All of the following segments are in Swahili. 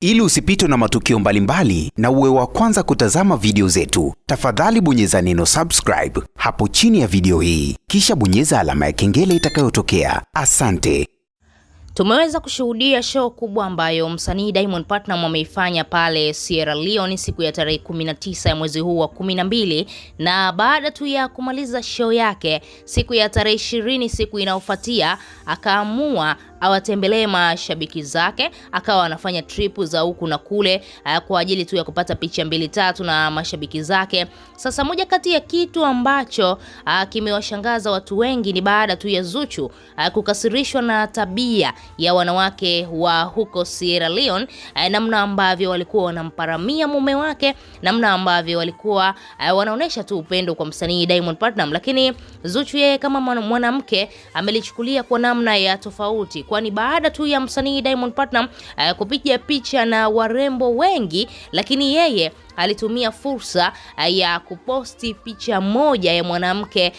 Ili usipitwe na matukio mbalimbali na uwe wa kwanza kutazama video zetu, tafadhali bonyeza neno subscribe hapo chini ya video hii, kisha bonyeza alama ya kengele itakayotokea. Asante. Tumeweza kushuhudia show kubwa ambayo msanii Diamond Platnumz ameifanya pale Sierra Leone siku ya tarehe 19 ya mwezi huu wa 12, na baada tu ya kumaliza show yake siku ya tarehe 20, siku inayofuatia akaamua awatembelee mashabiki zake, akawa anafanya trip za huku na kule kwa ajili tu ya kupata picha 2-3 na mashabiki zake. Sasa moja kati ya kitu ambacho kimewashangaza watu wengi ni baada tu ya Zuchu kukasirishwa na tabia ya wanawake wa huko Sierra Leone, namna ambavyo walikuwa wanamparamia mume wake, namna ambavyo walikuwa wanaonesha tu upendo kwa msanii Diamond Platnumz. Lakini Zuchu yeye kama mwanamke amelichukulia kwa namna ya tofauti, kwani baada tu ya msanii Diamond Platnumz kupiga picha na warembo wengi, lakini yeye alitumia fursa ya kuposti picha moja ya mwanamke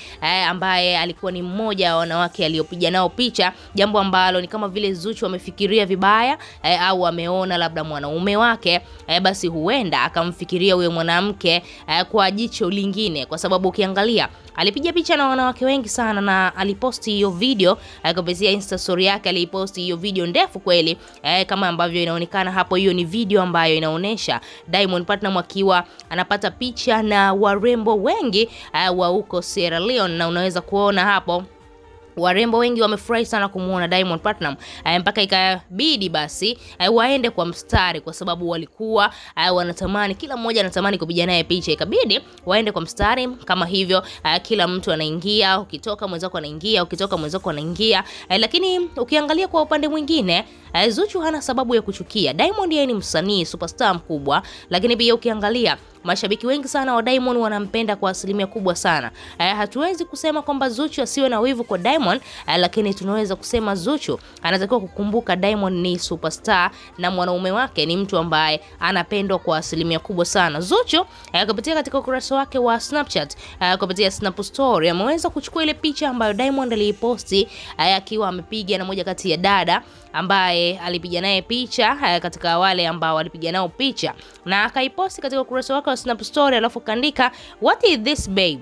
ambaye alikuwa ni mmoja wa wanawake aliopiga nao picha, jambo ambalo ni kama vile Zuchu amefikiria vibaya au ameona labda mwanaume wake basi huenda akamfikiria huyo mwanamke kwa jicho lingine, kwa sababu ukiangalia alipiga picha na wanawake wengi sana na aliposti hiyo video kupitia Insta story yake. Aliposti hiyo video ndefu kweli kama ambavyo inaonekana hapo. Hiyo ni video ambayo inaonesha Diamond Platnumz akiwa anapata picha na warembo wengi wa huko Sierra Leone, na unaweza kuona hapo warembo wengi wamefurahi sana kumuona Diamond Platnumz mpaka ikabidi basi waende kwa mstari, kwa sababu walikuwa wanatamani, kila mmoja anatamani kupiga naye picha. Ikabidi waende kwa mstari kama hivyo, kila mtu anaingia, ukitoka mwenzako anaingia, ukitoka mwenzako anaingia. Lakini ukiangalia kwa upande mwingine, Zuchu hana sababu ya kuchukia. Diamond yeye ni msanii superstar mkubwa, lakini pia ukiangalia mashabiki wengi sana wa Diamond wanampenda kwa asilimia kubwa sana. Hatuwezi kusema kwamba Zuchu asiwe na wivu kwa Diamond, lakini tunaweza kusema Zuchu anatakiwa kukumbuka Diamond ni superstar na mwanaume wake ni mtu ambaye anapendwa kwa asilimia kubwa sana. Zuchu kupitia katika ukurasa wake wa Snapchat, kupitia Snap Story, ameweza kuchukua ile picha ambayo Diamond aliiposti akiwa amepiga na moja kati ya dada ambaye alipiga naye picha katika wale ambao walipiga nao picha, na akaiposti katika ukurasa wake wa Snap Story, alafu kaandika what is this baby,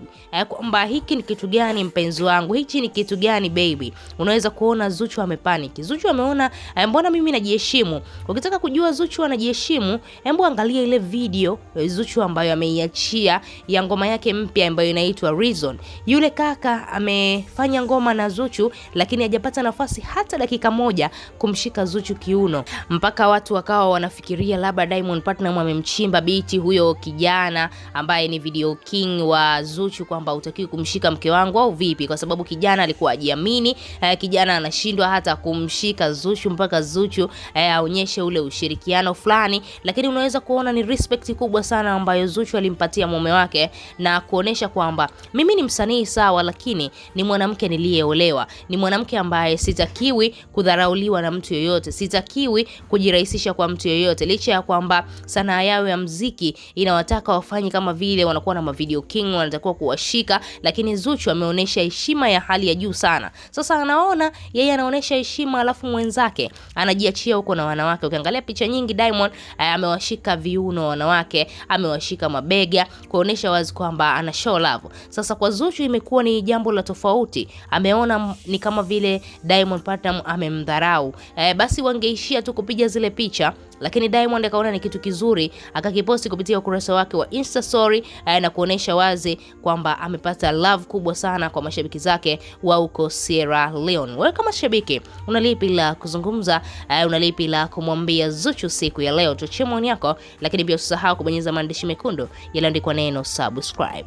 kwamba hiki ni kitu gani mpenzi wangu, hichi ni kitu gani baby. Unaweza kuona Zuchu amepanic. Zuchu ameona mbona mimi najiheshimu. Ukitaka kujua Zuchu anajiheshimu, hebu angalia ile video Zuchu ambayo ameiachia ya ngoma yake mpya ambayo inaitwa Reason. Yule kaka amefanya ngoma na Zuchu, lakini hajapata nafasi hata dakika moja kumshika Zuchu kiuno, mpaka watu wakawa wanafikiria labda Diamond Platnumz amemchimba biti huyo kijana ambaye ni video king wa Zuchu, kwamba hutakiwi kumshika mke wangu au vipi, kwa sababu kijana alikuwa hajiamini. Kijana anashindwa hata kumshika Zuchu mpaka Zuchu aonyeshe ule ushirikiano fulani. Lakini unaweza kuona ni respect kubwa sana ambayo Zuchu alimpatia mume wake, na kuonesha kwamba mimi ni msanii sawa, lakini ni mwanamke niliyeolewa, ni mwanamke ambaye sitakiwi kudharauliwa na mtu yoyote, sitakiwi kujirahisisha kwa mtu yoyote, licha ya kwamba sanaa yao ya muziki inawataka wafanye kama vile wanakuwa na mavideo king, wanatakiwa kuwashika, lakini Zuchu ameonesha heshima ya hali ya juu sana. Sasa anaona yeye anaonesha heshima, alafu mwenzake anajiachia huko na wanawake. Ukiangalia picha nyingi Diamond amewashika viuno wanawake, amewashika mabega, kuonesha wazi kwamba ana show love. Sasa kwa Zuchu imekuwa ni jambo la tofauti, ameona ni kama vile Diamond Platnumz amemdharau. Basi wangeishia tu kupiga zile picha, lakini Diamond akaona ni kitu kizuri akakiposti kupitia ukurasa wake wa Insta story na kuonesha wazi kwamba amepata love kubwa sana kwa mashabiki zake wa huko Sierra Leone. Wewe kama shabiki unalipi la kuzungumza, unalipi la kumwambia Zuchu siku ya leo? Tuachie maoni yako, lakini pia usisahau kubonyeza maandishi mekundu yaliyoandikwa neno subscribe.